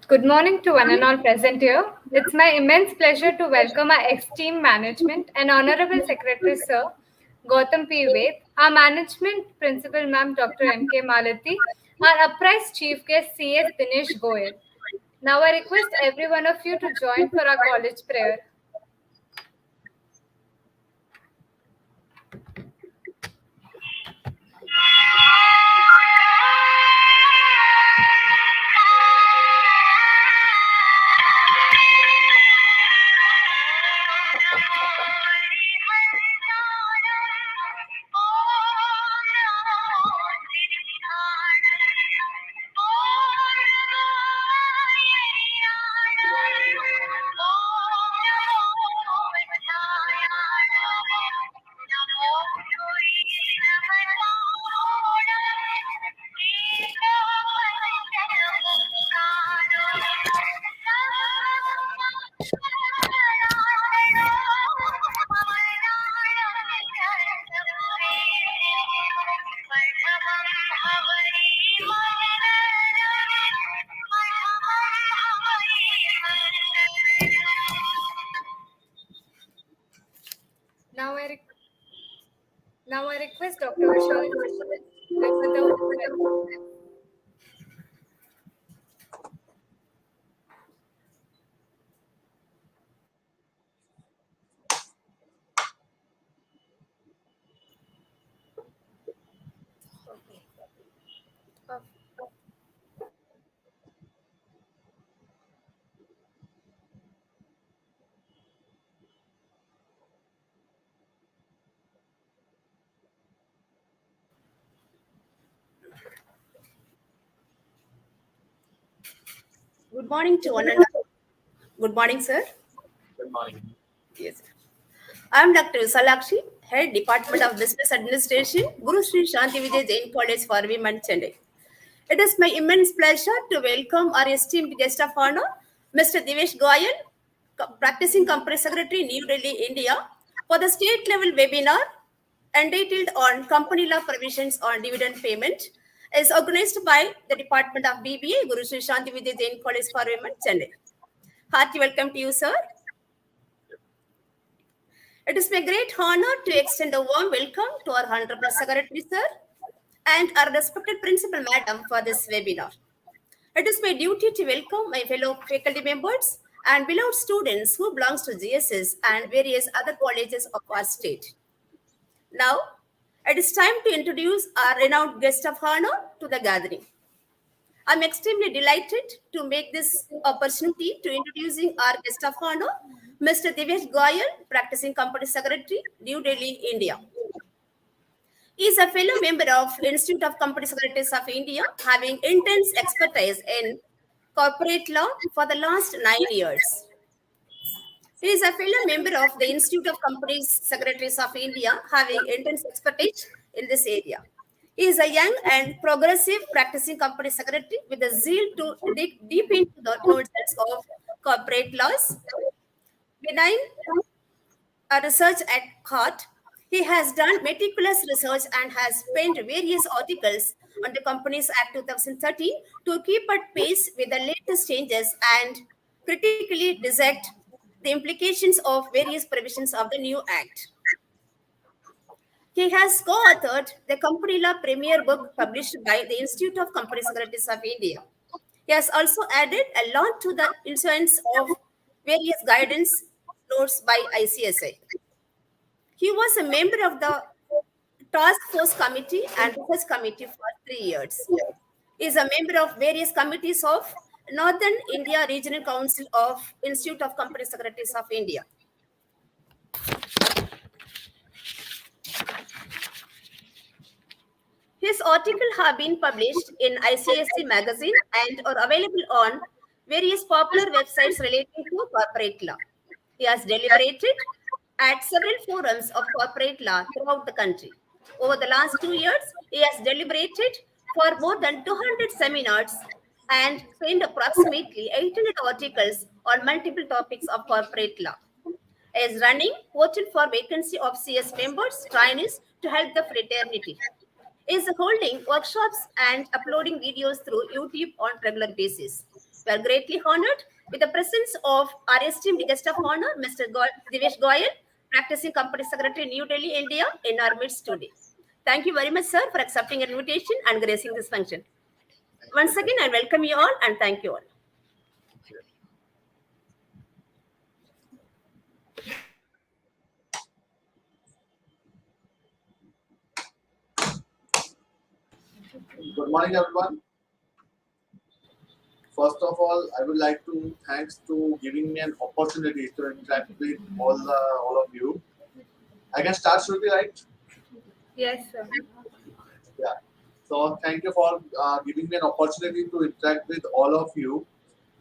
Good morning to one and all present here. It's my immense pleasure to welcome our esteemed management and Honorable Secretary Sir Gautam P. Ved, our management principal ma'am Dr. M.K. Malati, our uprise chief guest C.S. Dinesh Goyal. Now I request every one of you to join for our college prayer. Now I, re- now I request Dr. Vishal to deliver the welcome. Good morning to one and all. Good morning, sir. Good morning. Yes. I am Dr. Visalakshi, Head Department of Business Administration, Guru Sri Shanti Vijay Jain College for Women, Chennai. It is my immense pleasure to welcome our esteemed guest of honor, Mr. Divesh Goyal, Practicing Company Secretary, New Delhi, India, for the state level webinar entitled on Company Law Provisions on Dividend Payment, is organized by the Department of BBA, Guru Sri Shanti Vijay Jain College for Women, Chennai. Hearty welcome to you, sir. It is my great honor to extend a warm welcome to our Honorable Secretary, sir, and our respected Principal Madam for this webinar. It is my duty to welcome my fellow faculty members and beloved students who belongs to GSS and various other colleges of our state. Now, it is time to introduce our renowned guest of honor to the gathering. I'm extremely delighted to make this opportunity to introducing our guest of honor, Mr. Divesh Goyal, Practicing Company Secretary, New Delhi, India. He is a fellow member of Institute of Company Secretaries of India, having intense expertise in corporate law for the last 9 years. He is a fellow member of the Institute of Company Secretaries of India, having intense expertise in this area. He is a young and progressive practicing company secretary with a zeal to dig deep into the nuances of corporate laws. Benign research at heart, he has done meticulous research and has penned various articles on the Companies Act 2013 to keep at pace with the latest changes and critically dissect the implications of various provisions of the new act. He has co-authored the Company Law Premier book published by the Institute of Company Secretaries of India. He has also added a lot to the influence of various guidance notes by ICSI. He was a member of the Task Force Committee and Research Committee for 3 years. He is a member of various committees of Northern India Regional Council of Institute of Company Secretaries of India. His articles have been published in ICSC magazine and are available on various popular websites relating to corporate law. He has deliberated at several forums of corporate law throughout the country. Over the last 2 years, he has deliberated for more than 200 seminars and penned approximately 800 articles on multiple topics of corporate law. He is running portal for vacancy of CS members, trainees to help the fraternity. is holding workshops and uploading videos through YouTube on regular basis. We are greatly honored with the presence of our esteemed guest of honor, Mr. Divesh Goyal, practicing company secretary in New Delhi, India, in our midst today. Thank you very much, sir, for accepting an invitation and gracing this function. Once again, I welcome you all and thank you all. Good morning, everyone. First of all, I would like to thanks to giving me an opportunity to interact with all of you. I can start, Shruti, right? Yes, sir. Yeah. So thank you for giving me an opportunity to interact with all of you.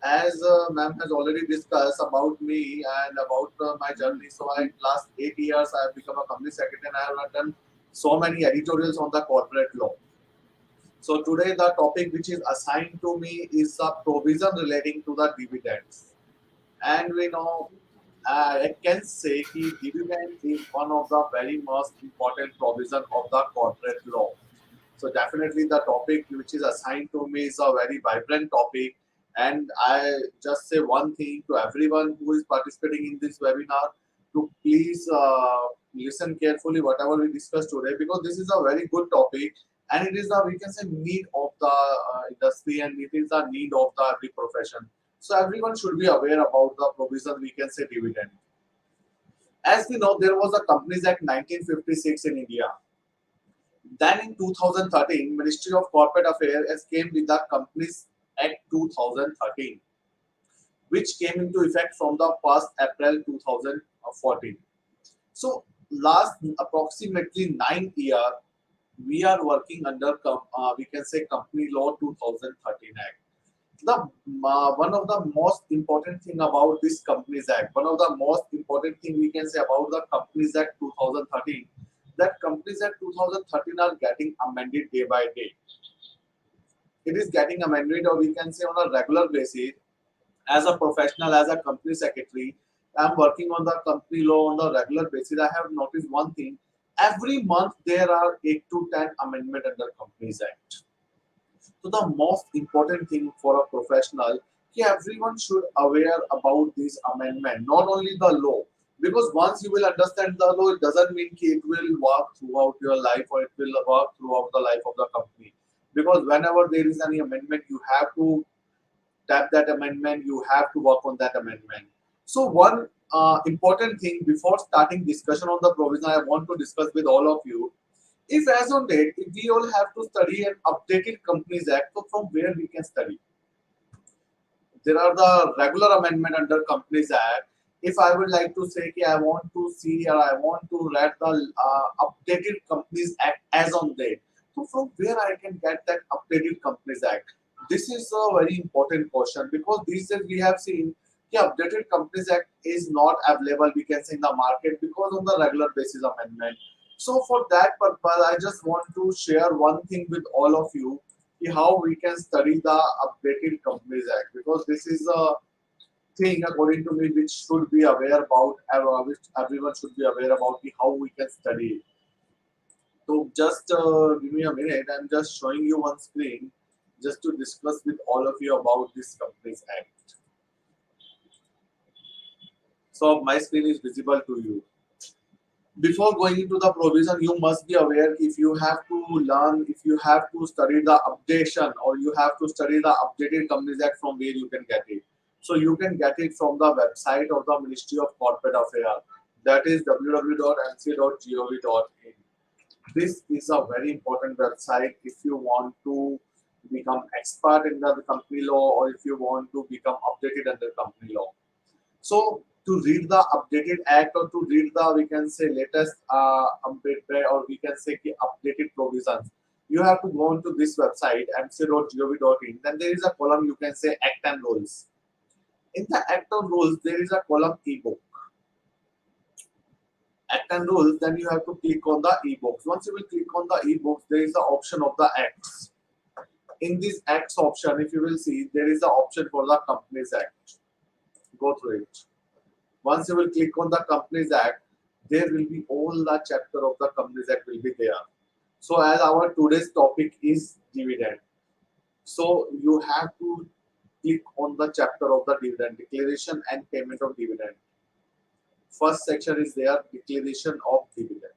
As ma'am has already discussed about me and about my journey, so in last 8 years I have become a company secretary and I have done so many editorials on the corporate law. So today the topic which is assigned to me is a provision relating to the dividends. And we know I can say that dividend is one of the very most important provision of the corporate law. So definitely the topic which is assigned to me is a very vibrant topic. And I just say one thing to everyone who is participating in this webinar to please listen carefully whatever we discuss today because this is a very good topic and it is a we can say need of the industry and it is a need of the every profession. So everyone should be aware about the provision we can say dividend. As we know, there was a Companies Act 1956 in India. Then in 2013, Ministry of Corporate Affairs came with the Companies Act 2013, which came into effect from the 1st April 2014. So last approximately 9 years, we are working under we can say Company Law 2013 Act. The one of the most important thing about this Companies Act, one of the most important thing we can say about the Companies Act 2013, that Companies Act 2013 are getting amended day by day. It is getting amended, or we can say on a regular basis. As a professional, as a company secretary, I am working on the company law on the regular basis. I have noticed one thing: every month there are 8 to 10 amendment under Companies Act. So the most important thing for a professional, everyone should aware about this amendment, not only the law. Because once you will understand the law, it doesn't mean it will work throughout your life or it will work throughout the life of the company. Because whenever there is any amendment, you have to tap that amendment, you have to work on that amendment. So one important thing before starting discussion on the provision, I want to discuss with all of you if as on date, if we all have to study an updated Companies Act, so from where we can study? There are the regular amendment under Companies Act. If I would like to say I want to see or I want to read the updated Companies Act as on date, so from where I can get that updated Companies Act? This is a very important question because these days we have seen the updated Companies Act is not available, we can say, in the market because of the regular basis amendment. So for that purpose, I just want to share one thing with all of you, how we can study the updated Companies Act because this is a thing according to me which should be aware about, which everyone should be aware about how we can study it. So just give me a minute. I'm just showing you one screen just to discuss with all of you about this Companies Act. So my screen is visible to you. Before going into the provision, you must be aware if you have to learn, if you have to study the updation or you have to study the updated Companies Act from where you can get it. So you can get it from the website of the Ministry of Corporate Affairs. That is www.mc.gov.in. This is a very important website if you want to become expert in the company law or if you want to become updated under company law. So to read the updated act or to read the we can say latest update or we can say updated provisions, you have to go into this website mc.gov.in. Then there is a column you can say Act and Rules. In the Act and Rules, there is a column ebook. Act and Rules, then you have to click on the ebooks. Once you will click on the ebooks, there is the option of the acts. In this acts option, if you will see, there is the option for the Companies Act. Go through it. Once you will click on the Companies Act, there will be all the chapter of the Companies Act will be there. So as our today's topic is dividend, so you have to click on the chapter of the dividend, declaration and payment of dividend. First section is there, declaration of dividend.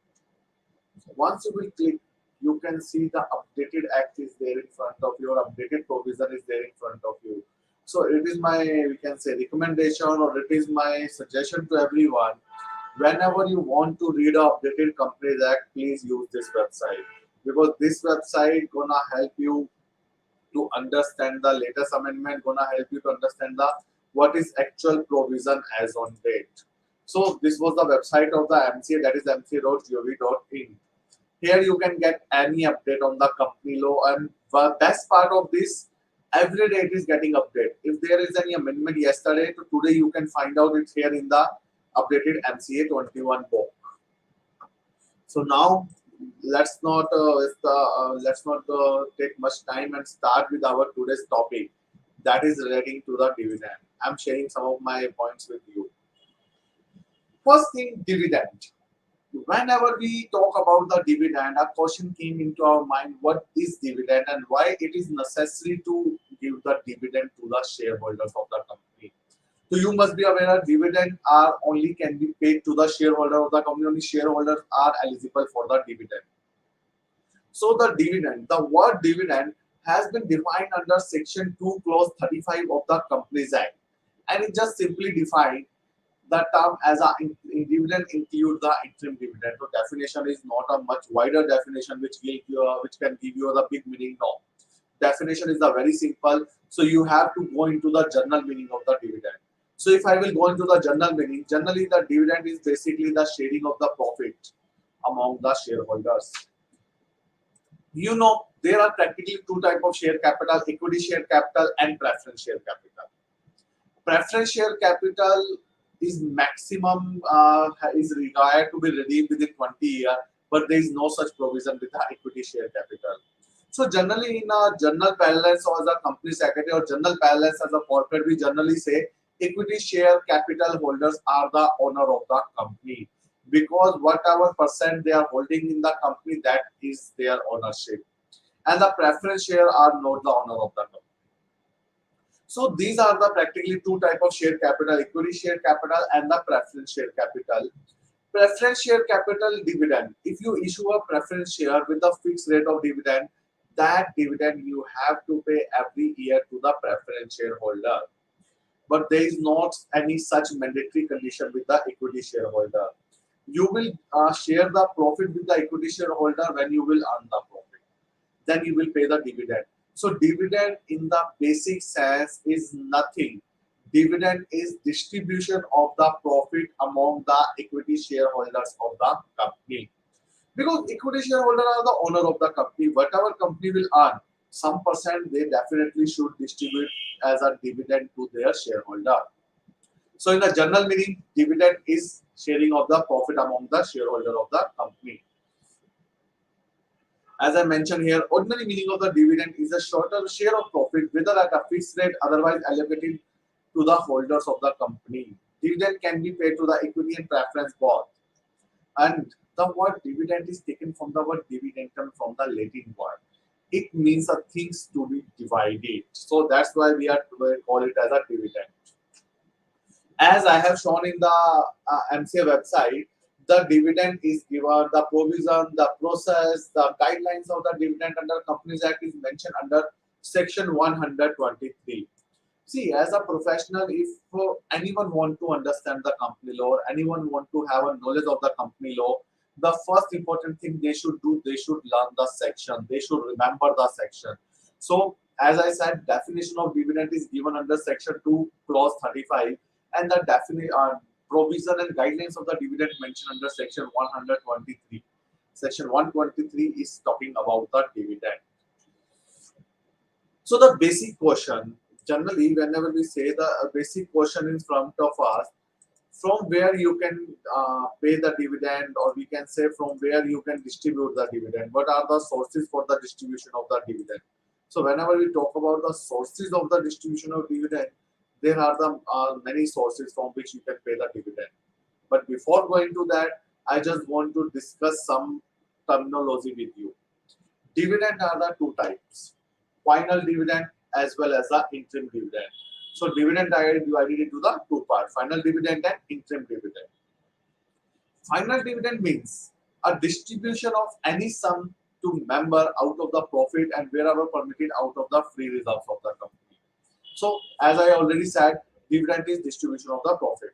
Once you will click, you can see the updated act is there in front of you, or updated provision is there in front of you. So it is my, we can say, recommendation, or it is my suggestion to everyone. Whenever you want to read a updated Companies Act, please use this website, because this website gonna help you to understand the latest amendment, gonna help you to understand the what is actual provision as on date. So this was the website of the MCA, that is mca.gov.in. Here you can get any update on the company law, and the best part of this, every day it is getting update. If there is any amendment yesterday to today, you can find out it here in the updated MCA 21 book. So now let's not take much time and start with our today's topic, that is relating to the dividend. I'm sharing some of my points with you. First thing, dividend. Whenever we talk about the dividend, a question came into our mind: what is dividend and why it is necessary to give the dividend to the shareholders of the company? So you must be aware that dividend are only can be paid to the shareholder of the company. Only shareholders are eligible for the dividend. So the dividend, the word dividend has been defined under Section 2, Clause 35 of the Companies Act, and it just simply defined the term as a dividend include the interim dividend. So definition is not a much wider definition which can give you the big meaning. No, definition is a very simple. So you have to go into the general meaning of the dividend. So if I will go into the general meaning, generally the dividend is basically the sharing of the profit among the shareholders. You know, there are practically two types of share capital: equity share capital and preference share capital. Preference share capital is maximum is required to be redeemed within 20 years, but there is no such provision with the equity share capital. So generally in a journal parlance or as a company secretary or journal parlance as a corporate, we generally say equity share capital holders are the owner of the company, because whatever percent they are holding in the company, that is their ownership, and the preference share are not the owner of the company. So these are the practically two type of share capital: equity share capital and the preference share capital. Preference share capital dividend. If you issue a preference share with a fixed rate of dividend, that dividend you have to pay every year to the preference shareholder. But there is not any such mandatory condition with the equity shareholder. You will share the profit with the equity shareholder when you will earn the profit. Then you will pay the dividend. So dividend in the basic sense is nothing. Dividend is distribution of the profit among the equity shareholders of the company. Because equity shareholders are the owner of the company, whatever company will earn, some percent they definitely should distribute as a dividend to their shareholder. So in the general meaning, dividend is sharing of the profit among the shareholder of the company. As I mentioned here, ordinary meaning of the dividend is a shorter share of profit, whether at a fixed rate, otherwise allocated to the holders of the company. Dividend can be paid to the equity and preference both. And the word dividend is taken from the word dividendum, from the Latin word. It means a things to be divided. So that's why we call it as a dividend. As I have shown in the MCA website, the dividend is given, the provision, the process, the guidelines of the dividend under Companies Act is mentioned under Section 123. See, as a professional, if anyone want to understand the company law, or anyone want to have a knowledge of the company law, the first important thing they should do, they should learn the section. They should remember the section. So, as I said, definition of dividend is given under Section 2, Clause 35, and the provision and guidelines of the dividend mentioned under Section 123. Section 123 is talking about the dividend. So the basic question, generally whenever we say the basic question in front of us, from where you can pay the dividend, or we can say from where you can distribute the dividend. What are the sources for the distribution of the dividend? So whenever we talk about the sources of the distribution of dividend, there are the many sources from which you can pay the dividend. But before going to that, I just want to discuss some terminology with you. Dividend are the two types: final dividend as well as the interim dividend. So dividend I divided into the two parts: final dividend and interim dividend. Final dividend means a distribution of any sum to member out of the profit and wherever permitted out of the free reserves of the company. So as I already said, dividend is distribution of the profit.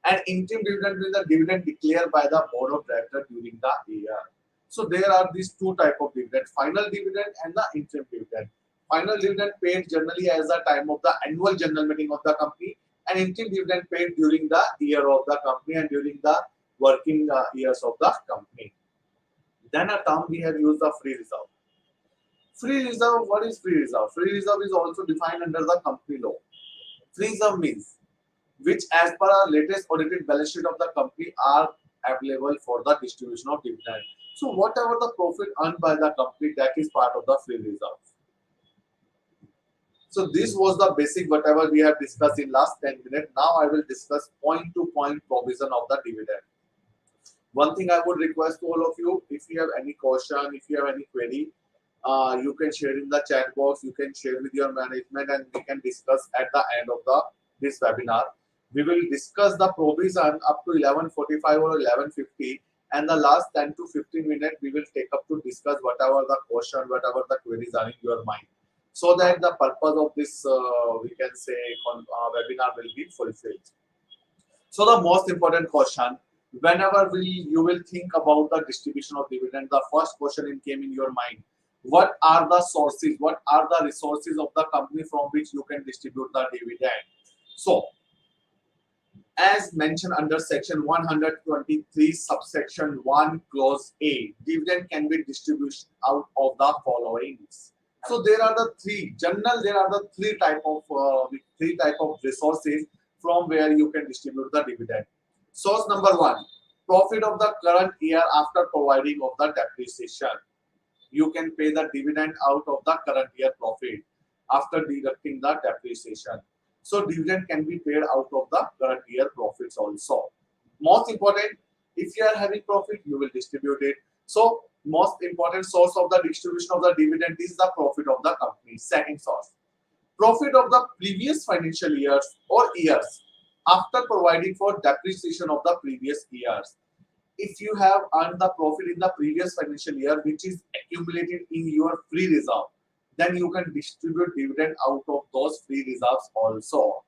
And interim dividend is the dividend declared by the board of directors during the year. So there are these two type of dividend: final dividend and the interim dividend. Final dividend paid generally as the time of the annual general meeting of the company, and interim dividend paid during the year of the company and during the working years of the company. Then a term we have used the free reserve. Free reserve, what is free reserve? Free reserve is also defined under the company law. Free reserve means which as per our latest audited balance sheet of the company are available for the distribution of dividend. So whatever the profit earned by the company, that is part of the free reserve. So this was the basic whatever we have discussed in last 10 minutes. Now I will discuss point to point provision of the dividend. One thing I would request to all of you, if you have any question, if you have any query, you can share in the chat box, you can share with your management, and we can discuss at the end of this webinar. We will discuss the provision up to 11:45 or 11:50, and the last 10 to 15 minutes we will take up to discuss whatever the question, whatever the queries are in your mind, so that the purpose of this we can say webinar will be fulfilled. So the most important question, whenever you will think about the distribution of dividend, the first question in came in your mind: what are the sources, what are the resources of the company from which you can distribute the dividend? So as mentioned under section 123 subsection 1 clause A, dividend can be distributed out of the following. So there are the three type of resources from where you can distribute the dividend. Source number one: profit of the current year after providing of the depreciation. You can pay the dividend out of the current year profit after deducting the depreciation. So dividend can be paid out of the current year profits also. Most important, if you are having profit, you will distribute it. So most important source of the distribution of the dividend is the profit of the company. Second source: profit of the previous financial years or years after providing for depreciation of the previous years. If you have earned the profit in the previous financial year which is accumulated in your free reserve, then you can distribute dividend out of those free reserves also.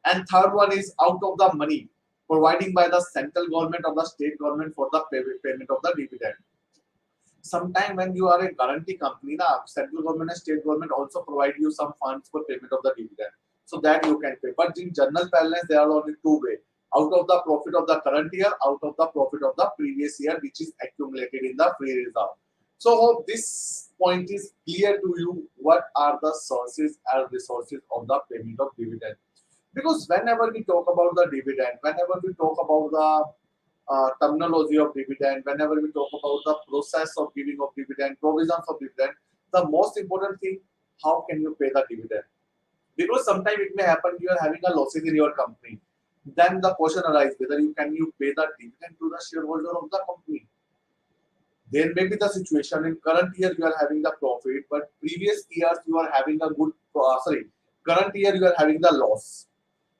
And third one is out of the money providing by the central government or the state government for the payment of the dividend. Sometime when you are a guarantee company, central government and state government also provide you some funds for payment of the dividend, so that you can pay. But in general parlance, there are only two ways: out of the profit of the current year, out of the profit of the previous year, which is accumulated in the free reserve. So hope this point is clear to you. What are the sources and resources of the payment of dividend? Because whenever we talk about the dividend, whenever we talk about the terminology of dividend, whenever we talk about the process of giving of dividend, provisions of dividend, the most important thing, how can you pay the dividend? Because sometimes it may happen you are having a losses in your company. Then the question arises whether you pay the dividend to the shareholder of the company. There may be the situation in current year you are having the profit, but previous years you are having a good current year you are having the loss,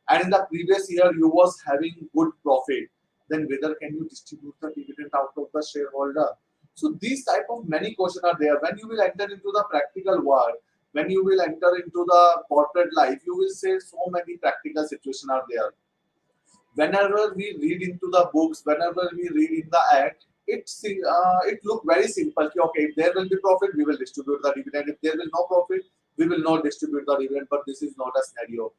and in the previous year you was having good profit. Then whether can you distribute the dividend out of the shareholder? So these type of many questions are there. When you will enter into the practical world, when you will enter into the corporate life, you will say so many practical situations are there. Whenever we read into the books, whenever we read in the act, it look very simple. Okay, if there will be profit, we will distribute the dividend. If there will no profit, we will not distribute the dividend. But this is not a scenario.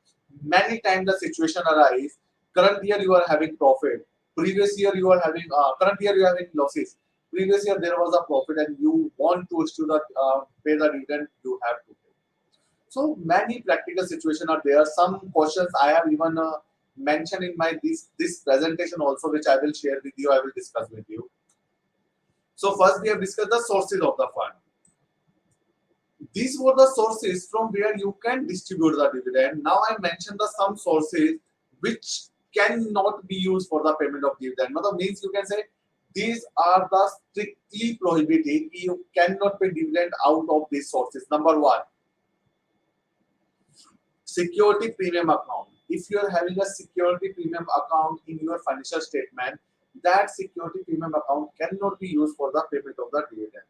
Many times the situation arise. Current year you are having profit. Previous year you are having current year you are having losses. Previous year there was a profit, and you want to pay the dividend. You have to pay. So many practical situations are there. Some questions I have even mentioned in my this presentation also, which I will share with you. I will discuss with you. So first we have discussed the sources of the fund. These were the sources from where you can distribute the dividend. Now I mentioned the some sources which cannot be used for the payment of dividend. Means you can say these are the strictly prohibited. You cannot pay dividend out of these sources. Number one, security premium account. If you are having a security premium account in your financial statement, that security premium account cannot be used for the payment of the dividend.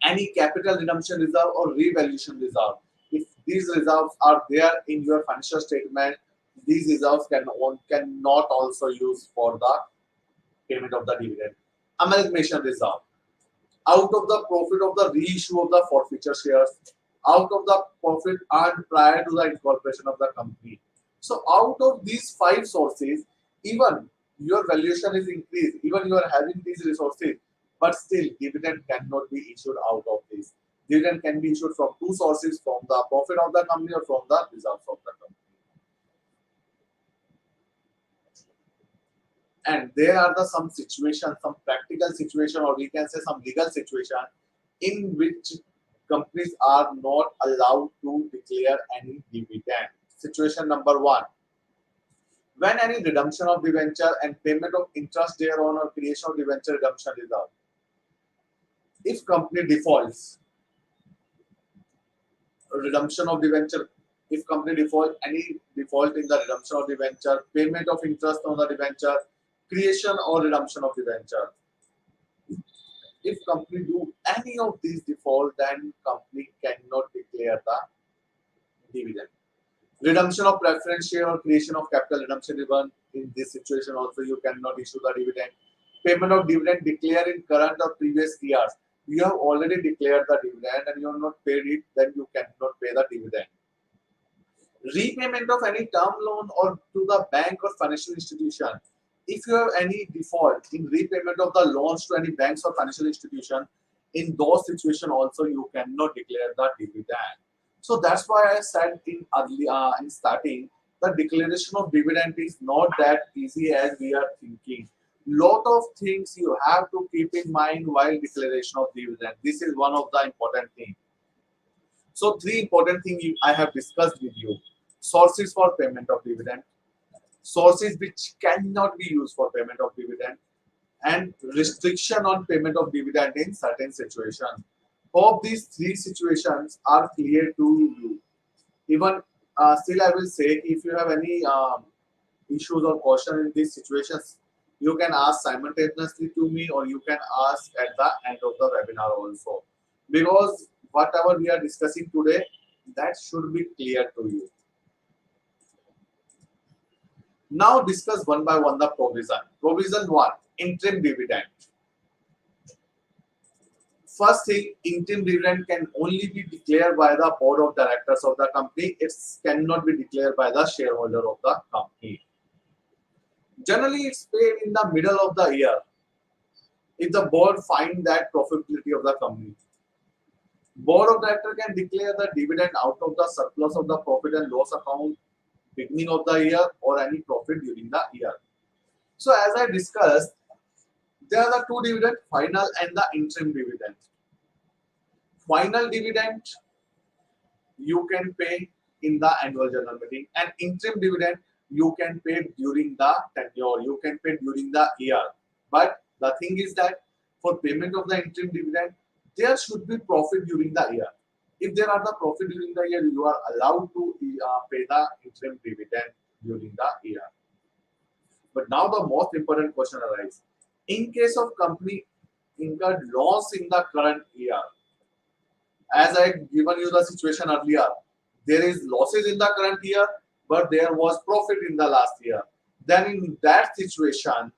Any capital redemption reserve or revaluation reserve, if these reserves are there in your financial statement, these reserves cannot also use for the payment of the dividend. Amalgamation reserve, out of the profit of the reissue of the forfeiture shares, out of the profit earned prior to the incorporation of the company. So out of these five sources, even your valuation is increased, even you are having these resources, but still dividend cannot be issued out of this. Dividend can be issued from two sources, from the profit of the company or from the reserves of the company. And there are some situations, some practical situation, or we can say some legal situation in which companies are not allowed to declare any dividend. Situation number one, when any redemption of debenture and payment of interest thereon or creation of debenture redemption reserve. If company defaults, redemption of debenture, if company default, any default in the redemption of debenture, payment of interest on the debenture, creation or redemption of debenture. If company do any of these default, then company cannot declare the dividend. Redemption of preference share or creation of capital redemption even in this situation also you cannot issue the dividend. Payment of dividend declared in current or previous years. You have already declared the dividend and you have not paid it, then you cannot pay the dividend. Repayment of any term loan or to the bank or financial institution. If you have any default in repayment of the loans to any banks or financial institution, in those situations also you cannot declare the dividend. So that's why I said in starting, the declaration of dividend is not that easy as we are thinking. Lot of things you have to keep in mind while declaration of dividend. This is one of the important things. So three important things I have discussed with you. Sources for payment of dividend, sources which cannot be used for payment of dividend, and restriction on payment of dividend in certain situations. Hope these three situations are clear to you. Even still, I will say if you have any issues or question in these situations, you can ask simultaneously to me or you can ask at the end of the webinar also. Because whatever we are discussing today, that should be clear to you. Now discuss one by one the provision. Provision 1, interim dividend. First thing, interim dividend can only be declared by the board of directors of the company. It cannot be declared by the shareholder of the company. Generally, it's paid in the middle of the year if the board find that profitability of the company. Board of directors can declare the dividend out of the surplus of the profit and loss account beginning of the year or any profit during the year. So as I discussed, there are the two dividends, final and the interim dividend. Final dividend you can pay in the annual general meeting, and interim dividend you can pay during the tenure, you can pay during the year. But the thing is that for payment of the interim dividend, there should be profit during the year. If there are the profit during the year, you are allowed to pay the interim dividend during the year. But now the most important question arises. In case of company incurred loss in the current year, as I given you the situation earlier, there is losses in the current year, but there was profit in the last year. Then in that situation,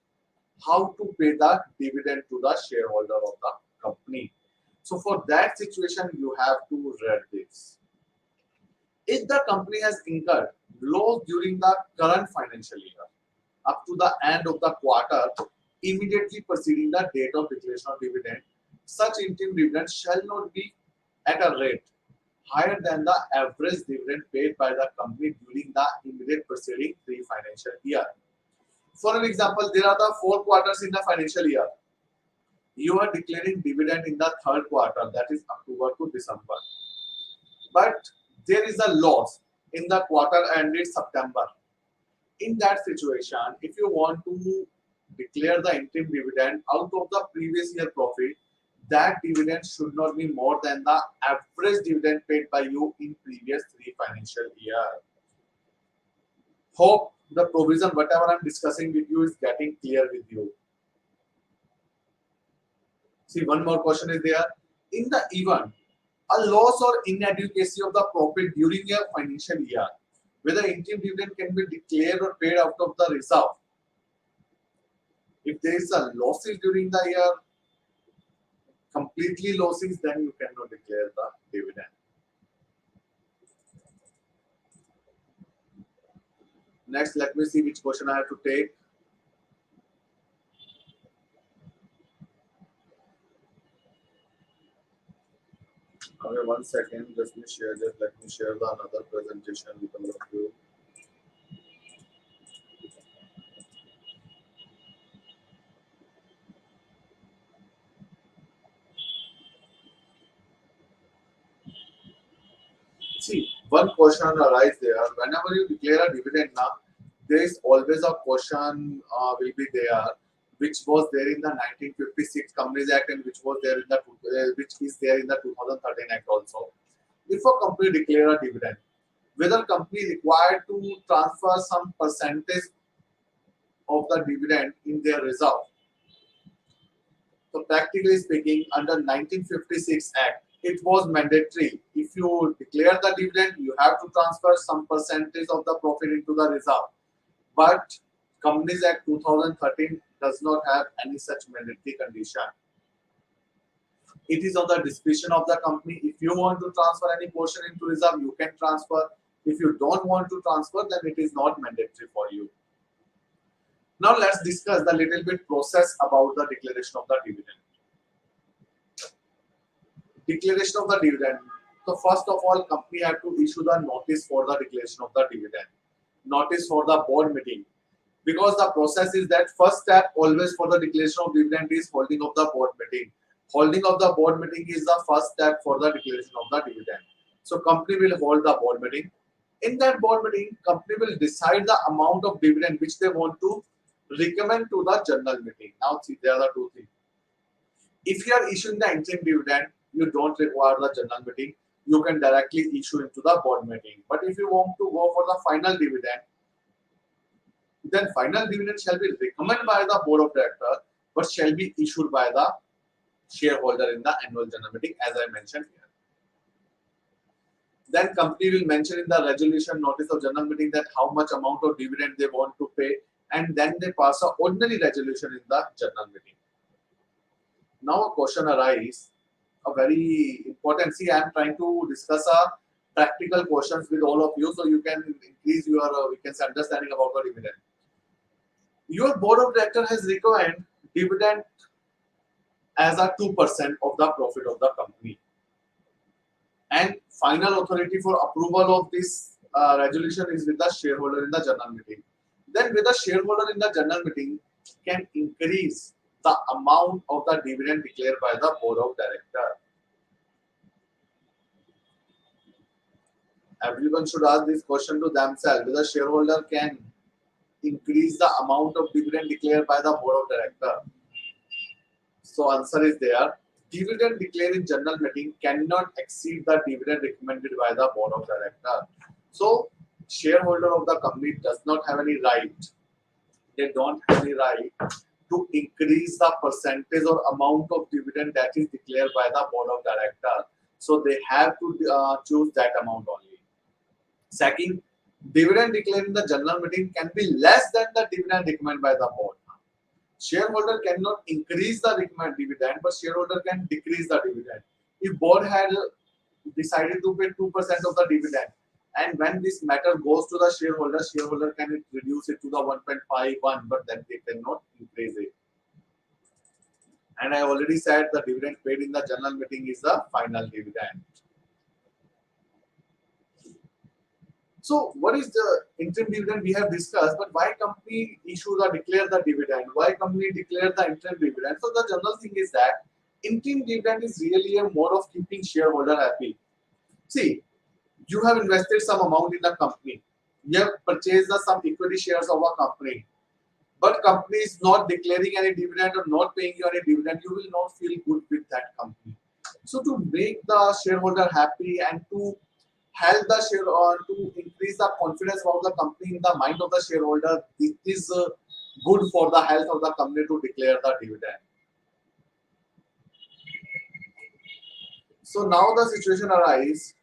how to pay the dividend to the shareholder of the company? So for that situation, you have to read this. If the company has incurred loss during the current financial year, up to the end of the quarter, immediately preceding the date of declaration of dividend, such interim dividend shall not be at a rate higher than the average dividend paid by the company during the immediate preceding financial year. For an example, there are the 4 quarters in the financial year. You are declaring dividend in the third quarter, that is October to December. But there is a loss in the quarter ended September. In that situation, if you want to declare the interim dividend out of the previous year profit, that dividend should not be more than the average dividend paid by you in previous 3 financial years. Hope the provision, whatever I'm discussing with you, is getting clear with you. See, one more question is there. In the event a loss or inadequacy of the profit during a financial year, whether interim dividend can be declared or paid out of the reserve. If there is a losses during the year, completely losses, then you cannot declare the dividend. Next, let me see which question I have to take. Okay, 1 second. Let me share the another presentation with all of you. See, one question arises there. Whenever you declare a dividend now, there is always a question will be there, which was there in the 1956 Companies Act and which was there in the which is there in the 2013 Act also. If a company declare a dividend, whether company required to transfer some percentage of the dividend in their reserve. So practically speaking, under 1956 Act, it was mandatory. If you declare the dividend, you have to transfer some percentage of the profit into the reserve. But Companies Act 2013 does not have any such mandatory condition. It is on the discretion of the company. If you want to transfer any portion into reserve, you can transfer. If you don't want to transfer, then it is not mandatory for you. Now let's discuss the little bit process about the declaration of the dividend. Declaration of the dividend. So first of all, company have to issue the notice for the declaration of the dividend. Notice for the board meeting. Because the process is that first step always for the declaration of dividend is holding of the board meeting. Holding of the board meeting is the first step for the declaration of the dividend. So company will hold the board meeting. In that board meeting, company will decide the amount of dividend which they want to recommend to the general meeting. Now see, there are the two things. If you are issuing the interim dividend, you don't require the general meeting. You can directly issue into the board meeting. But if you want to go for the final dividend, then final dividend shall be recommended by the board of directors, but shall be issued by the shareholder in the annual general meeting, as I mentioned here. Then company will mention in the resolution notice of general meeting that how much amount of dividend they want to pay, and then they pass a ordinary resolution in the general meeting. Now a question arises, a very important. See, I am trying to discuss a practical questions with all of you, so you can increase your understanding about the dividend. Your board of directors has recommended dividend as a 2% of the profit of the company, and final authority for approval of this resolution is with the shareholder in the general meeting. Then with the shareholder in the general meeting can increase the amount of the dividend declared by the board of directors. Everyone should ask this question to themselves, whether shareholder can increase the amount of dividend declared by the board of directors. So answer is there. Dividend declared in general meeting cannot exceed the dividend recommended by the board of directors. So shareholder of the company does not have any right. They don't have any right to increase the percentage or amount of dividend that is declared by the board of directors. So they have to choose that amount only. Second, dividend declared in the general meeting can be less than the dividend recommended by the board. Shareholder cannot increase the recommended dividend, but shareholder can decrease the dividend. If board had decided to pay 2% of the dividend, and when this matter goes to the shareholder can reduce it to the 1.51, but then they cannot increase it. And I already said the dividend paid in the general meeting is the final dividend. So what is the interim dividend we have discussed, but why company issues or declare the dividend? Why company declare the interim dividend? So the general thing is that interim dividend is really a mode of keeping shareholder happy. See, you have invested some amount in the company. You have purchased some equity shares of a company. but company is not declaring any dividend or not paying you any dividend, you will not feel good with that company. So to make the shareholder happy and to help the share or to increase the confidence of the company in the mind of the shareholder, it is good for the health of the company to declare the dividend. So now the situation arises,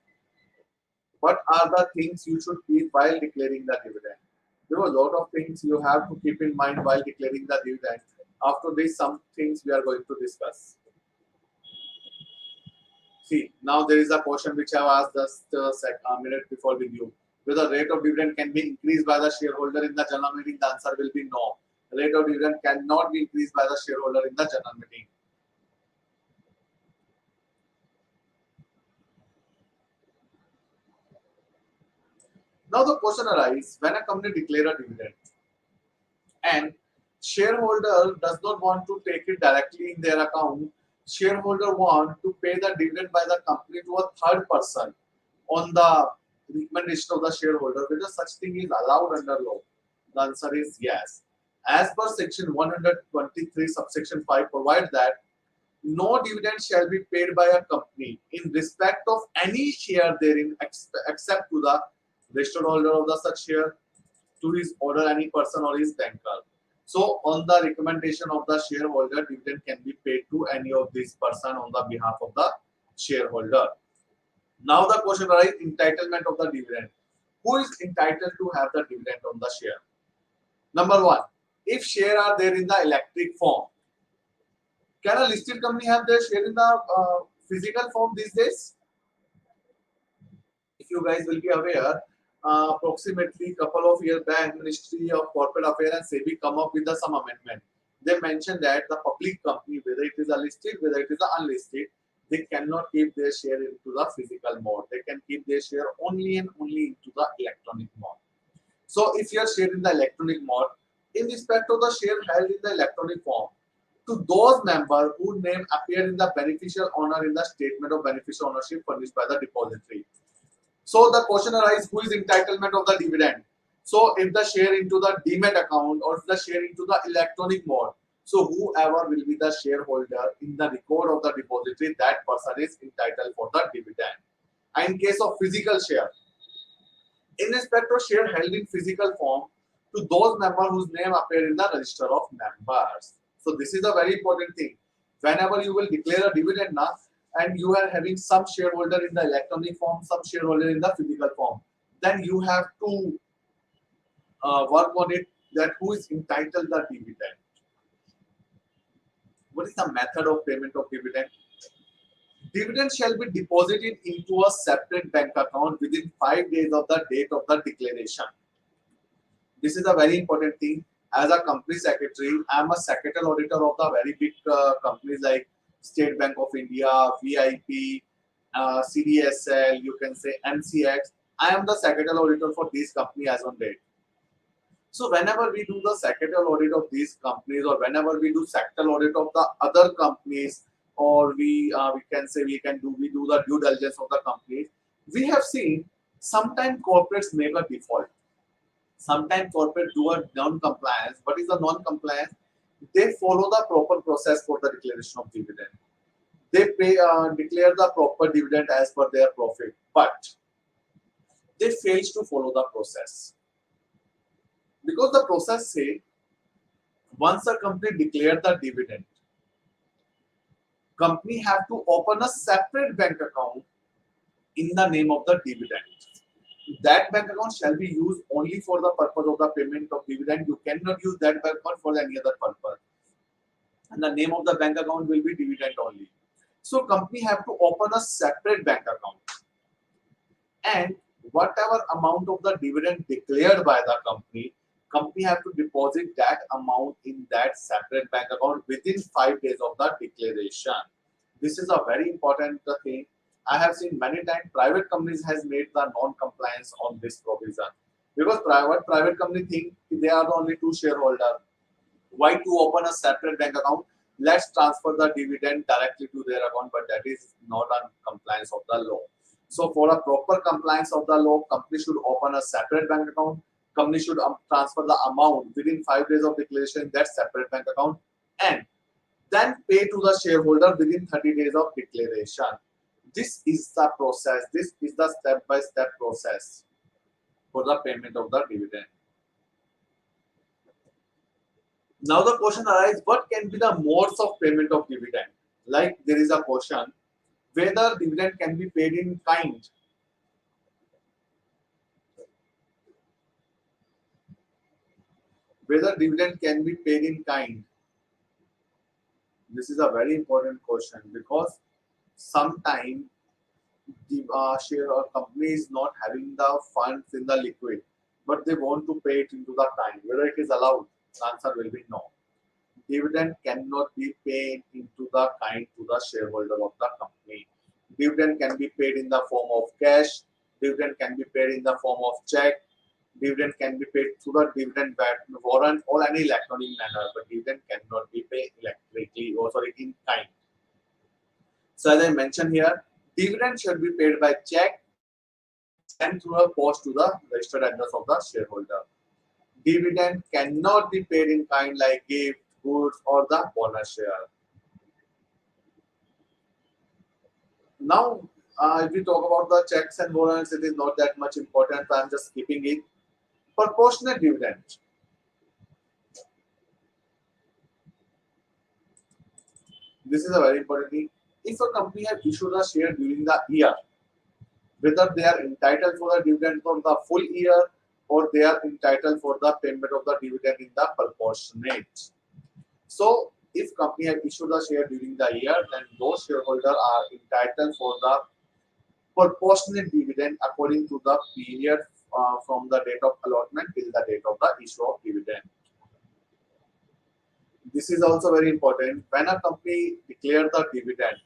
what are the things you should keep while declaring the dividend? There are a lot of things you have to keep in mind while declaring the dividend. After this, some things we are going to discuss. See, now there is a question which I have asked just a minute before with you. Whether rate of dividend can be increased by the shareholder in the general meeting, the answer will be no. Rate of dividend cannot be increased by the shareholder in the general meeting. Now the question arises, when a company declares a dividend and shareholder does not want to take it directly in their account, shareholder want to pay the dividend by the company to a third person on the recommendation of the shareholder, whether such thing is allowed under law. The answer is yes. As per section 123 subsection 5 provides that no dividend shall be paid by a company in respect of any share therein except to the registered holder of the such share, to his order any person or his banker. So on the recommendation of the shareholder, dividend can be paid to any of these person on the behalf of the shareholder. Now the question arises, entitlement of the dividend. Who is entitled to have the dividend on the share? Number one, if share are there in the electric form, can a listed company have their share in the physical form these days? If you guys will be aware, approximately couple of years back, Ministry of Corporate Affairs and SEBI come up with some amendment. They mentioned that the public company, whether it is a listed, whether it is a unlisted, they cannot keep their share into the physical mode. They can keep their share only and only into the electronic mode. So if you are share in the electronic mode, in respect of the share held in the electronic form, to those members whose name appear in the beneficial owner in the statement of beneficial ownership furnished by the depository. So the question arises, who is entitlement of the dividend? So if the share into the demat account or if the share into the electronic mode, so whoever will be the shareholder in the record of the depository, that person is entitled for the dividend. And in case of physical share, in respect of share held in physical form, to those members whose name appear in the register of members. So this is a very important thing. Whenever you will declare a dividend now, and you are having some shareholder in the electronic form, some shareholder in the physical form, then you have to work on it, that who is entitled the dividend. What is the method of payment of dividend? Dividend shall be deposited into a separate bank account within 5 days of the date of the declaration. This is a very important thing. As a company secretary, I am a secretarial auditor of the very big companies like State Bank of India, VIP, CDSL, you can say MCX. I am the secretarial auditor for these companies as on date. So whenever we do the secretarial audit of these companies, or whenever we do sectoral audit of the other companies, or we do the due diligence of the companies, we have seen sometimes corporates make a default. Sometimes corporate do a non-compliance. What is the non-compliance? They follow the proper process for the declaration of dividend. They declare the proper dividend as per their profit, but they fail to follow the process. Because the process say, once a company declared the dividend, company have to open a separate bank account in the name of the dividend. That bank account shall be used only for the purpose of the payment of dividend. You cannot use that bank account for any other purpose. And the name of the bank account will be dividend only. So company have to open a separate bank account. And whatever amount of the dividend declared by the company have to deposit that amount in that separate bank account within 5 days of the declaration. This is a very important thing. I have seen many times private companies has made the non-compliance on this provision, because private company think they are the only two shareholders. Why to open a separate bank account? Let's transfer the dividend directly to their account, but that is not a compliance of the law. So for a proper compliance of the law, company should open a separate bank account. Company should transfer the amount within 5 days of declaration in that separate bank account and then pay to the shareholder within 30 days of declaration. This is the process. This is the step-by-step process for the payment of the dividend. Now the question arises, what can be the modes of payment of dividend? Like there is a question whether dividend can be paid in kind. Whether dividend can be paid in kind. This is a very important question because sometimes the share or company is not having the funds in the liquid, but they want to pay it into the kind. Whether it is allowed, the answer will be no. Dividend cannot be paid into the kind to the shareholder of the company. Dividend can be paid in the form of cash. Dividend can be paid in the form of check. Dividend can be paid through the dividend warrant or any electronic manner, but dividend cannot be paid electrically or sorry in kind. So as I mentioned here, dividend should be paid by check and sent through a post to the registered address of the shareholder. Dividend cannot be paid in kind like gift, goods, or the bonus share. Now, if we talk about the checks and warrants, it is not that much important. So I'm just skipping it. Proportionate dividend. This is a very important thing. If a company has issued a share during the year, whether they are entitled for the dividend for the full year or they are entitled for the payment of the dividend in the proportionate. So, if company has issued a share during the year, then those shareholders are entitled for the proportionate dividend according to the period from the date of allotment till the date of the issue of dividend. This is also very important. When a company declares the dividend,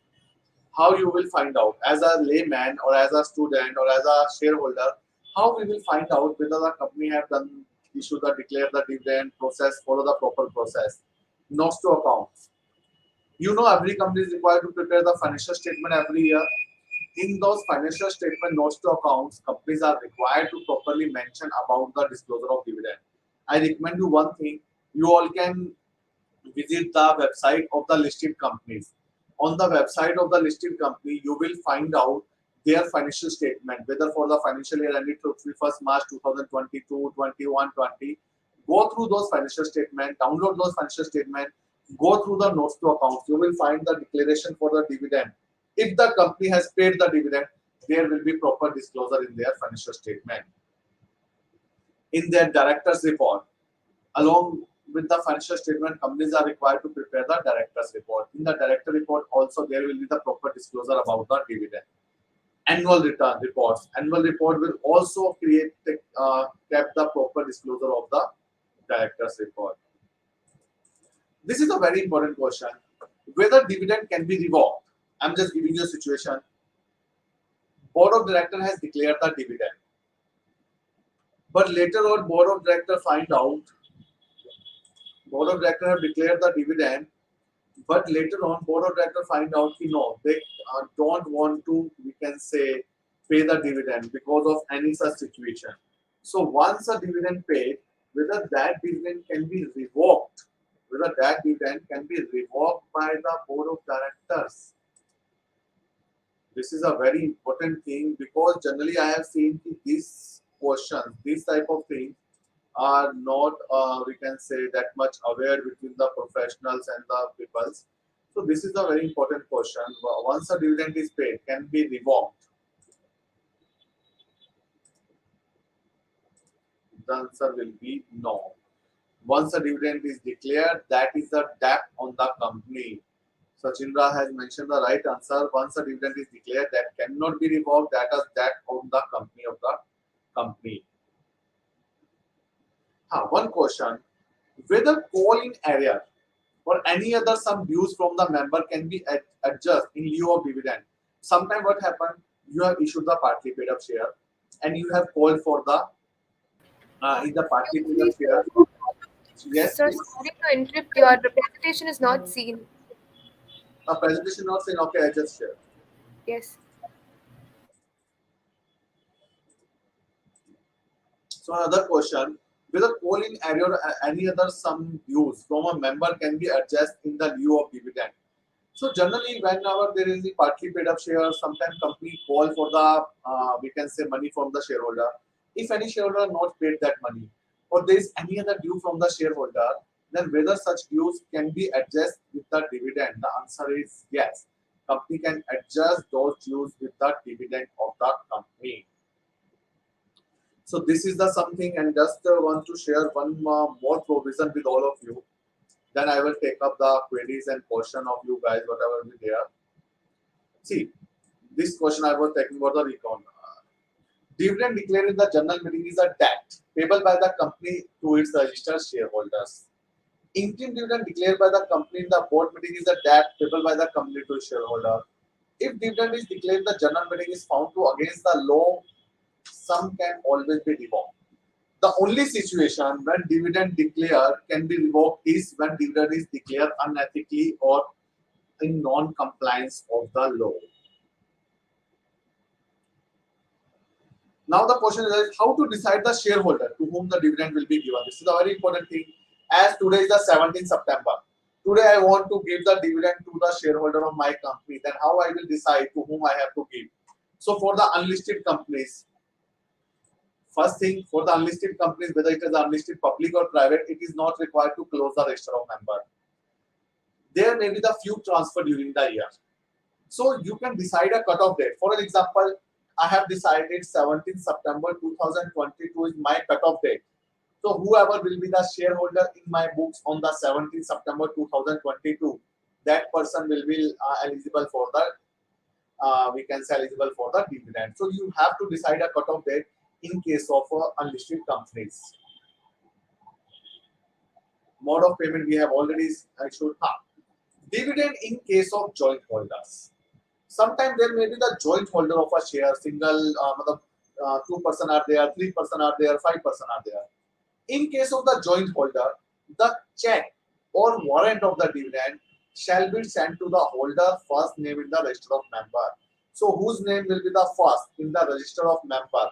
how you will find out as a layman or as a student or as a shareholder, how we will find out whether the company have done issue the declare the dividend process, follow the proper process. Notes to accounts. You know every company is required to prepare the financial statement every year. In those financial statement notes to accounts, companies are required to properly mention about the disclosure of dividend. I recommend you one thing. You all can visit the website of the listed companies. On the website of the listed company, you will find out their financial statement, whether for the financial year ended 31st March 2022, 21, 20. Go through those financial statements, download those financial statements, go through the notes to accounts. You will find the declaration for the dividend. If the company has paid the dividend, there will be proper disclosure in their financial statement. In their director's report, along with the financial statement, companies are required to prepare the director's report. In the director report, also there will be the proper disclosure about the dividend. Annual return reports. Annual report will also keep the proper disclosure of the director's report. This is a very important question. Whether dividend can be revoked. I'm just giving you a situation. Board of Director has declared the dividend. But later on, Board of Director find out Board of Director have declared the dividend, but later on, Board of Director find out, they don't want to, we can say, pay the dividend because of any such situation. So once a dividend paid, whether that dividend can be revoked, by the Board of Directors. This is a very important thing because generally I have seen these questions, these type of things are not, we can say, that much aware between the professionals and the peoples. So this is a very important question. Once a dividend is paid, can be revoked? The answer will be no. Once a dividend is declared, that is a debt on the company. Sachindra has mentioned the right answer. Once a dividend is declared, that cannot be revoked. That is debt on the company. One question, whether call-in error or any other sum dues from the member can be adjusted in lieu of dividend. Sometimes what happened, you have issued the partly paid up share and you have called for the in the partly paid up share. Yes, Sir, please. sorry to interrupt. Your presentation is not seen. A presentation not saying, okay, I just share. Yes. So another question, whether polling area or any other sum dues from a member can be adjusted in the lieu of dividend. So generally, whenever there is a partly paid up share, sometimes company call for the we can say money from the shareholder. If any shareholder not paid that money, or there is any other due from the shareholder, then whether such dues can be adjusted with the dividend. The answer is yes. Company can adjust those dues with the dividend of the company. So this is the something, and just want to share one more provision with all of you. Then I will take up the queries and question of you guys, whatever be there. See, this question I was taking about the recon. Dividend declared in the general meeting is a debt payable by the company to its registered shareholders. Interim dividend declared by the company in the board meeting is a debt payable by the company to its shareholder. If dividend is declared in the general meeting is found to against the law, some can always be revoked. The only situation when dividend declared can be revoked is when dividend is declared unethically or in non-compliance of the law. Now the question is how to decide the shareholder to whom the dividend will be given. This is a very important thing. As today is the 17th September. Today I want to give the dividend to the shareholder of my company. Then how I will decide to whom I have to give. So for the unlisted companies, first thing for the unlisted companies, whether it is unlisted public or private, it is not required to close the register of member. There may be the few transfer during the year. So you can decide a cutoff date. For an example, I have decided 17th September 2022 is my cutoff date. So whoever will be the shareholder in my books on the 17th September 2022, that person will be eligible for the we can say eligible for the dividend. So you have to decide a cutoff date in case of unlisted companies. Mode of payment we have already showed. Dividend in case of joint holders. Sometimes there may be the joint holder of a share, single, 2% are there, 3% are there, 5% are there. In case of the joint holder, the check or warrant of the dividend shall be sent to the holder first name in the register of member. So whose name will be the first in the register of member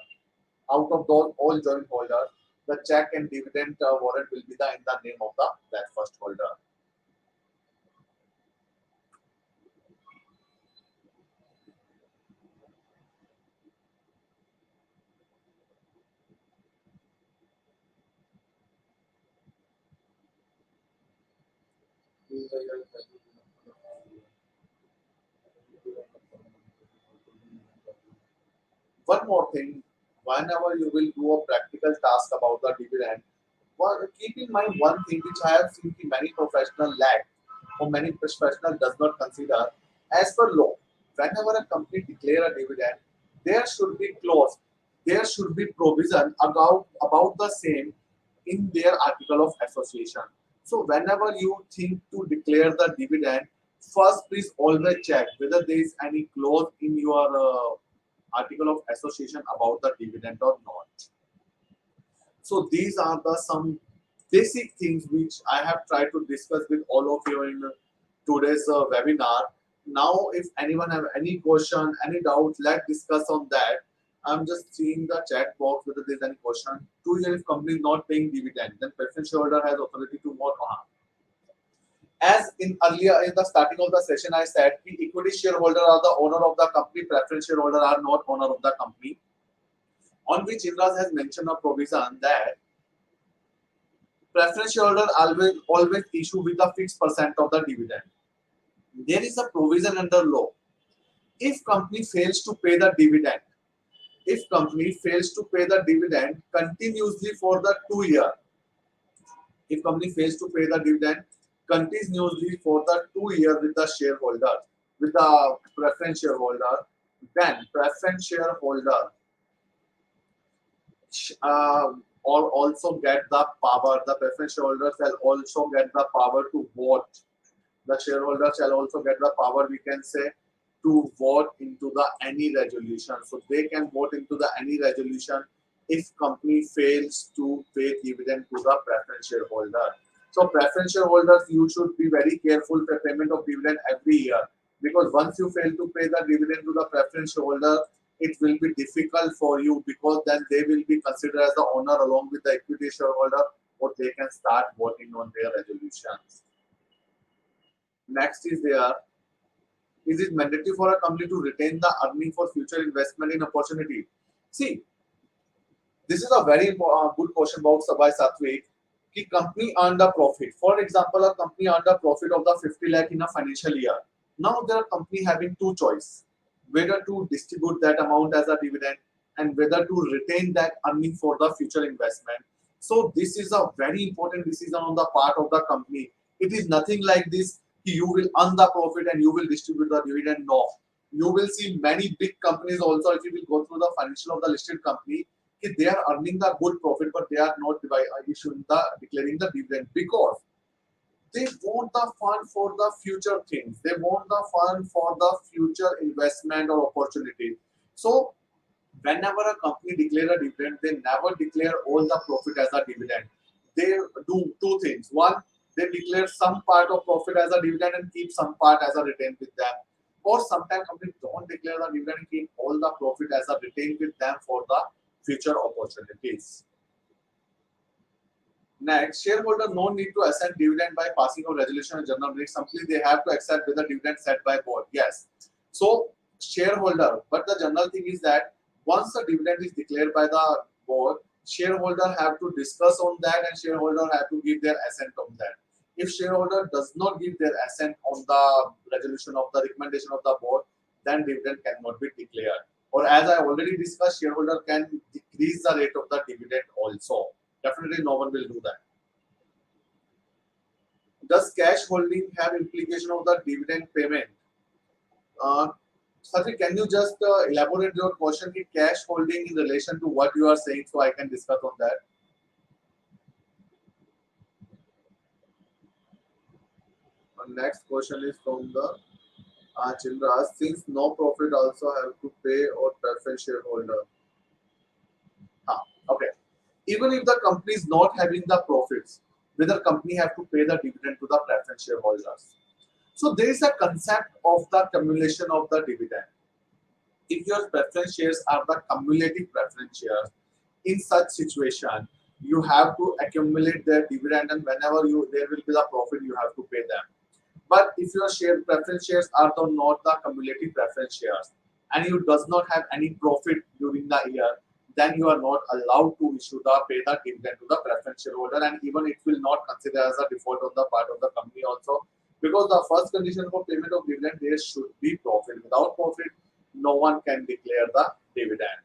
out of those all joint holders? The check and dividend warrant will be in the name of that first holder. One more thing, whenever you will do a practical task about the dividend, keep in mind one thing which I have seen many professionals lack or many professionals does not consider. As per law, whenever a company declare a dividend, there should be clause, there should be provision about the same in their article of association. So whenever you think to declare the dividend, first please always check whether there is any clause in your article of association about the dividend or not. So these are the some basic things which I have tried to discuss with all of you in today's webinar. Now, if anyone have any question, any doubts, let's discuss on that. I'm just seeing the chat box whether there's any question. 2 years if company is not paying dividend, then preference shareholder has authority to vote on. As in earlier in the starting of the session, I said the equity shareholder are the owner of the company, preference shareholder are not owner of the company. On which Indras has mentioned a provision that preference shareholder always issue with a fixed percent of the dividend. There is a provision under law. If company fails to pay the dividend, if company fails to pay the dividend continuously for the 2 year, if company fails to pay the dividend continuously for the 2 year with the shareholder, with the preference shareholder, then preference shareholder or also get the power, the preference shareholders shall also get the power to vote. The shareholders shall also get the power, we can say, to vote into the any resolution. So they can vote into the any resolution if company fails to pay dividend to the preference shareholder. So preference shareholders, you should be very careful for payment of dividend every year, because once you fail to pay the dividend to the preference shareholder, it will be difficult for you, because then they will be considered as the owner along with the equity shareholder, or they can start working on their resolutions. Next is there, is it mandatory for a company to retain the earning for future investment in opportunity? See, this is a very good question about Sabai Satvik. Ki company earned a profit. For example, a company earned a profit of the 50 lakh in a financial year. Now there are company having two choice, whether to distribute that amount as a dividend and whether to retain that earning for the future investment. So this is a very important decision on the part of the company. It is nothing like this, you will earn the profit and you will distribute the dividend. No. You will see many big companies also, if you will go through the financial of the listed company, they are earning the good profit, but they are not issuing the declaring the dividend, because they want the fund for the future things. They want the fund for the future investment or opportunity. So whenever a company declare a dividend, they never declare all the profit as a dividend. They do two things. One, they declare some part of profit as a dividend and keep some part as a retain with them. Or sometimes companies don't declare the dividend and keep all the profit as a retain with them for the future opportunities. Next, shareholder no need to assent dividend by passing a resolution in general meeting. Simply they have to accept with the dividend set by board. Yes. So shareholder, but the general thing is that once the dividend is declared by the board, shareholder have to discuss on that and shareholder have to give their assent on that. If shareholder does not give their assent on the resolution of the recommendation of the board, then dividend cannot be declared. Or as I already discussed, shareholder can decrease the rate of the dividend also. Definitely no one will do that. Does cash holding have implication of the dividend payment? Satri, can you just elaborate your question in cash holding in relation to what you are saying, so I can discuss on that? Next question is from the Chindra. Since no profit also have to pay or preference shareholder. Okay. Even if the company is not having the profits, whether company have to pay the dividend to the preference shareholders. So there is a concept of the accumulation of the dividend. If your preference shares are the cumulative preference shares, in such situation, you have to accumulate their dividend, and whenever there will be the profit, you have to pay them. But if your preference shares are not the cumulative preference shares, and you does not have any profit during the year, then you are not allowed to issue the pay the dividend to the preference shareholder, and even it will not consider as a default on the part of the company also, because the first condition for payment of dividend, there should be profit. Without profit, no one can declare the dividend.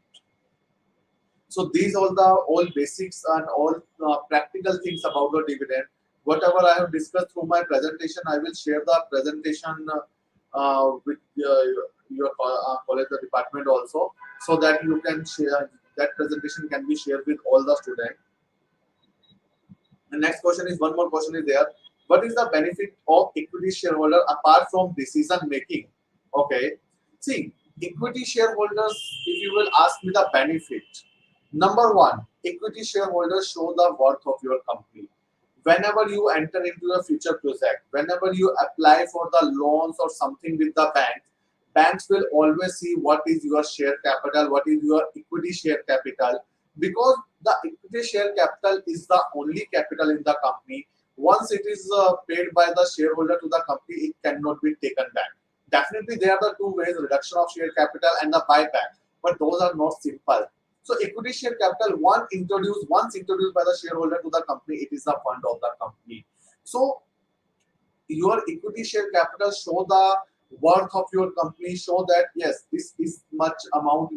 So these all basics and all practical things about the dividend. Whatever I have discussed through my presentation, I will share the presentation with your college department also, so that you can share that presentation can be shared with all the students. The next question is, one more question is there. What is the benefit of equity shareholder apart from decision making? Okay. See, equity shareholders, if you will ask me the benefit, number one, equity shareholders show the worth of your company. Whenever you enter into a future project, whenever you apply for the loans or something with the banks will always see what is your share capital, what is your equity share capital, because the equity share capital is the only capital in the company. Once it is paid by the shareholder to the company, it cannot be taken back. Definitely, there are the two ways: reduction of share capital and the buyback. But those are not simple. So, equity share capital, once introduced by the shareholder to the company, it is the fund of the company. So, your equity share capital show the worth of your company, show that yes, this is much amount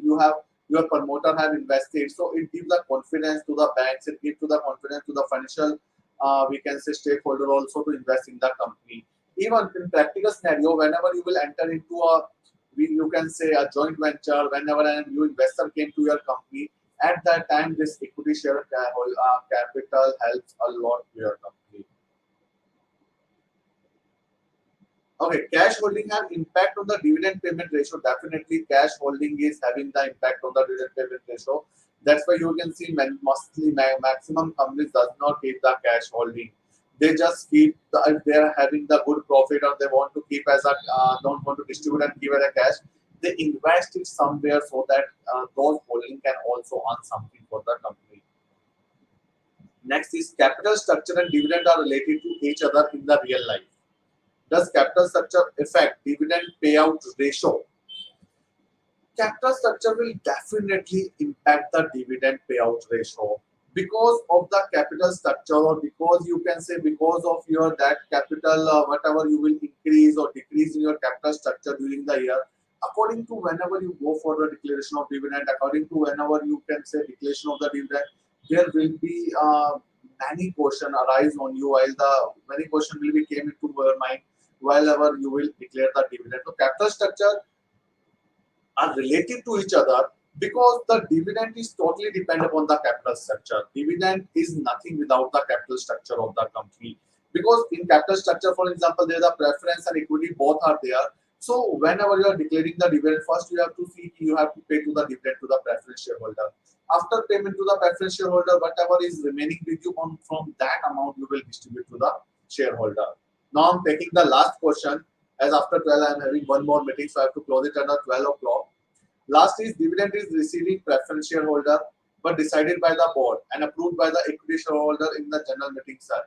your promoter have invested. So it gives the confidence to the banks, it gives to the confidence to the financial we can say stakeholder also to invest in the company. Even in practical scenario, whenever you will enter into you can say a joint venture, whenever a new investor came to your company, at that time this equity share capital helps a lot to your company. Okay, cash holding have impact on the dividend payment ratio. Definitely, cash holding is having the impact on the dividend payment ratio. That's why you can see mostly maximum companies does not keep the cash holding. They just keep if they are having the good profit or they want to keep as a don't want to distribute and give it a cash. they invest it somewhere so that those holding can also earn something for the company. Next is capital structure and dividend are related to each other in the real life. Does capital structure affect dividend payout ratio? Capital structure will definitely impact the dividend payout ratio because of the capital structure, or because you can say because of your that capital, whatever you will increase or decrease in your capital structure during the year, according to whenever you go for the declaration of dividend, according to whenever you can say declaration of the dividend, there will be many question arise on you, while the many question will be came into your mind while ever you will declare the dividend. So capital structure are related to each other because the dividend is totally dependent upon the capital structure. Dividend is nothing without the capital structure of the company. Because in capital structure, for example, there the preference and equity both are there. So whenever you are declaring the dividend, first you have to see you have to pay to the dividend to the preference shareholder. After payment to the preference shareholder, whatever is remaining with you from that amount you will distribute to the shareholder. Now I'm taking the last question, as after 12 I am having one more meeting, so I have to close it at 12 o'clock. Last is dividend is receiving preference shareholder but decided by the board and approved by the equity shareholder in the general meeting, sir.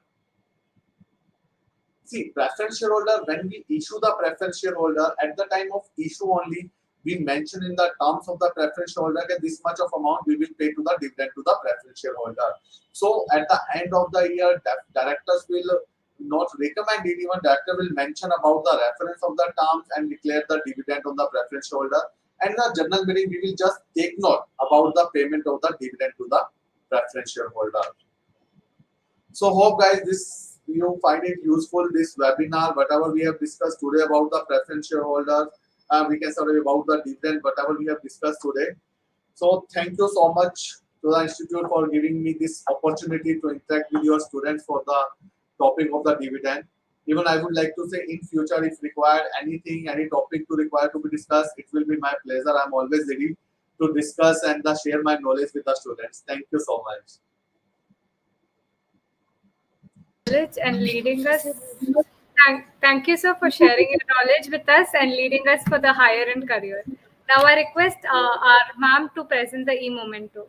See, preference shareholder, when we issue the preference shareholder, at the time of issue only, we mention in the terms of the preference shareholder that this much of amount we will pay to the dividend to the preference shareholder. So at the end of the year, directors will not recommend it, even director will mention about the reference of the terms and declare the dividend on the preference shareholder. And in the general meeting, we will just take note about the payment of the dividend to the preference shareholder. So hope guys this you find it useful, this webinar, whatever we have discussed today about the preference shareholder, we can say about the dividend, whatever we have discussed today. So thank you so much to the institute for giving me this opportunity to interact with your students for the topic of the dividend. Even I would like to say in future, if required anything, any topic to require to be discussed, it will be my pleasure. I'm always ready to discuss and share my knowledge with the students. Thank you so much. Knowledge and leading us. Thank you, sir, for sharing your knowledge with us and leading us for the higher end career. Now, I request our ma'am to present the e-memento.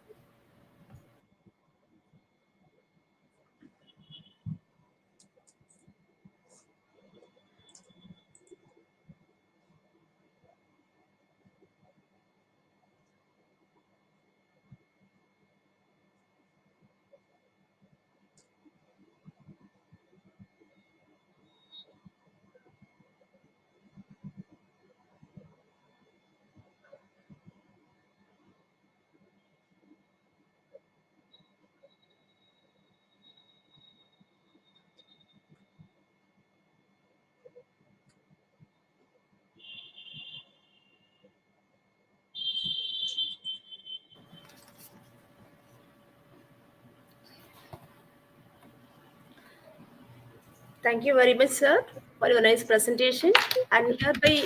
Thank you very much, sir, for your nice presentation. And hereby,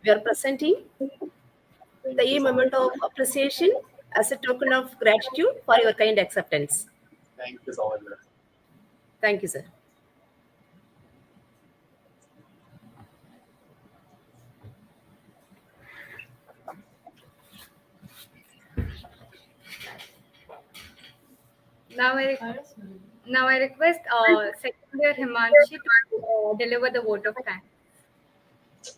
we are presenting the moment of appreciation as a token of gratitude for your kind acceptance. Thank you so much. Thank you, sir. Now I, now I request second year Himanshi to deliver the vote of thanks.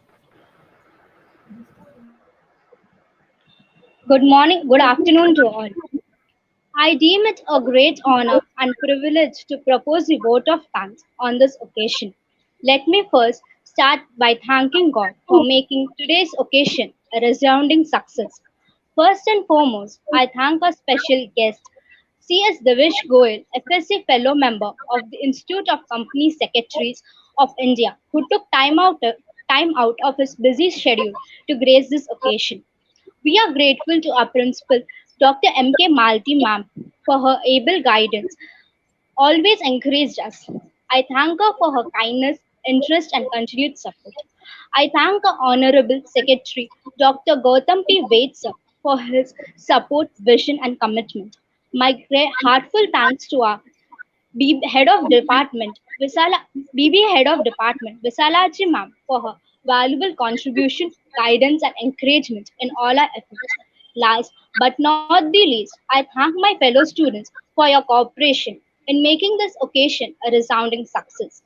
Good morning, good afternoon to all. I deem it a great honor and privilege to propose the vote of thanks on this occasion. Let me first start by thanking God for making today's occasion a resounding success. First and foremost, I thank our special guest, C.S. Devish Goyal, FSC Fellow Member of the Institute of Company Secretaries of India, who took time out of his busy schedule to grace this occasion. We are grateful to our principal, Dr. M.K. Malti ma'am, for her able guidance, always encouraged us. I thank her for her kindness, interest, and continued support. I thank our Honorable Secretary, Dr. Gautam P. Vaid sir, for his support, vision, and commitment. My heartfelt thanks to our B. Head of Department, Visala, BB Head of Department, Visalaji ma'am, for her valuable contribution, guidance, and encouragement in all our efforts. Last but not the least, I thank my fellow students for your cooperation in making this occasion a resounding success.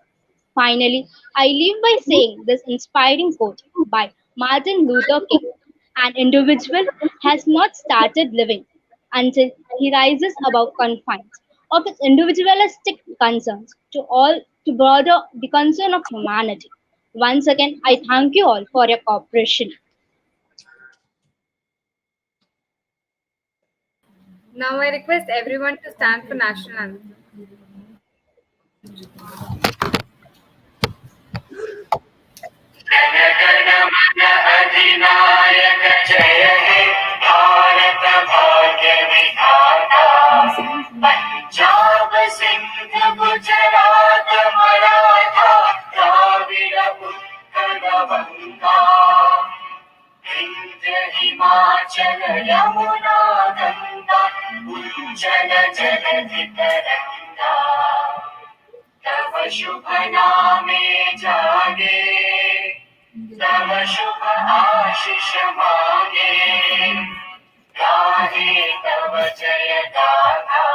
Finally, I leave by saying this inspiring quote by Martin Luther King: an individual has not started living until he rises above confines of his individualistic concerns to broader the concern of humanity. Once again, I thank you all for your cooperation. Now I request everyone to stand for national anthem. Jana Gana Mana अधिनायक जय हे भारत भाग्य विधाता पंजाब सिंध गुजरात मराठा द्राविड़ उत्कल गंगा विंध्य हिमाचल यमुना गंगा उज्जल जलधि तरंगा तव शुभ नामे जागे तव शुभ आशीष मांगे गाहे तव जय गाथा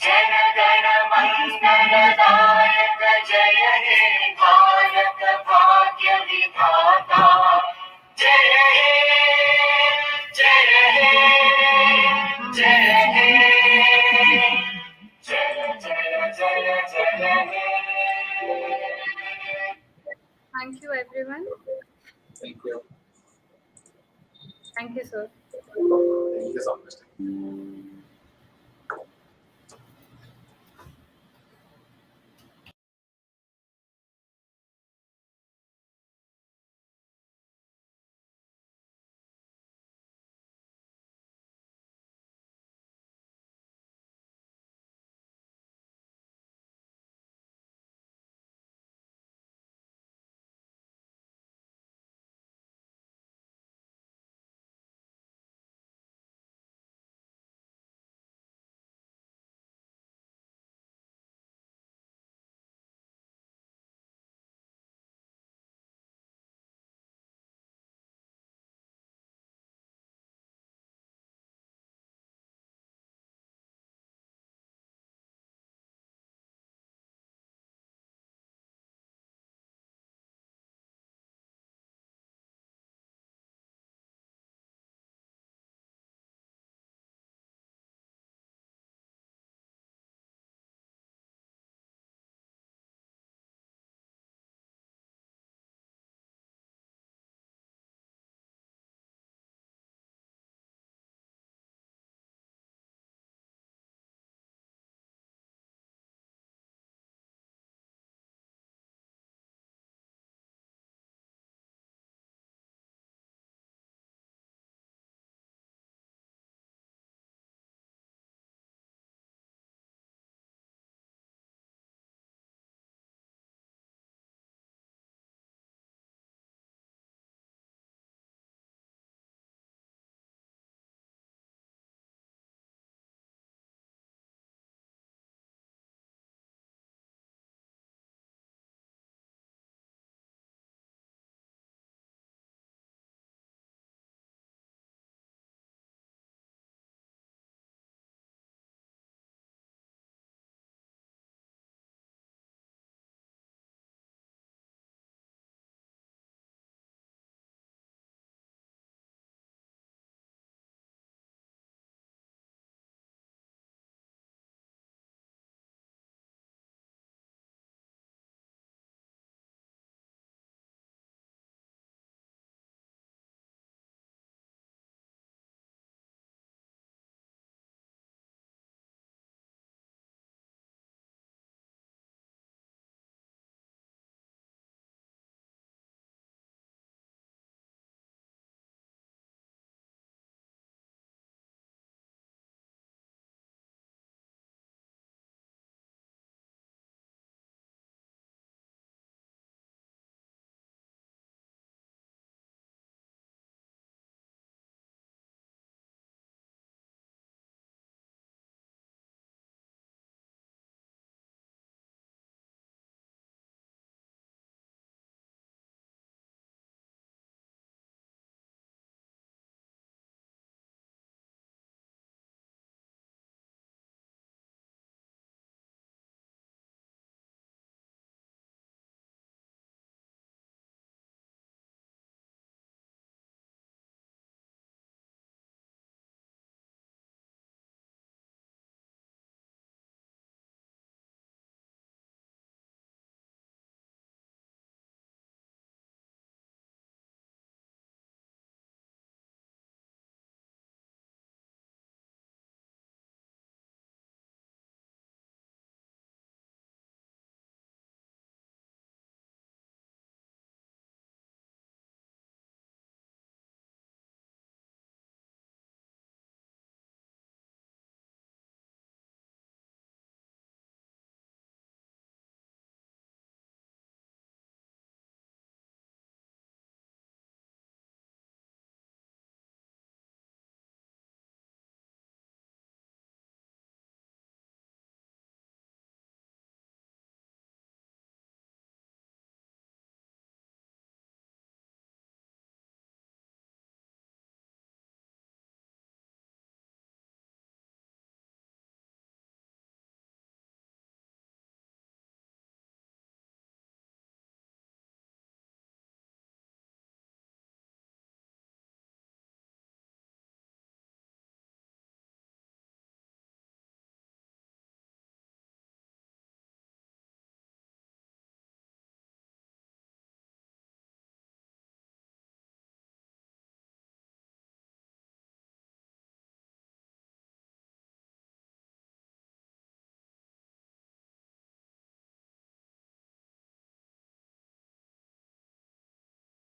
जन गण मंगल दायक जय हे भारत भाग्य विधाता जय हे जय हे जय हे जय जय जय जय हे Thank you, everyone. Thank you. Thank you, sir. Thank you so much.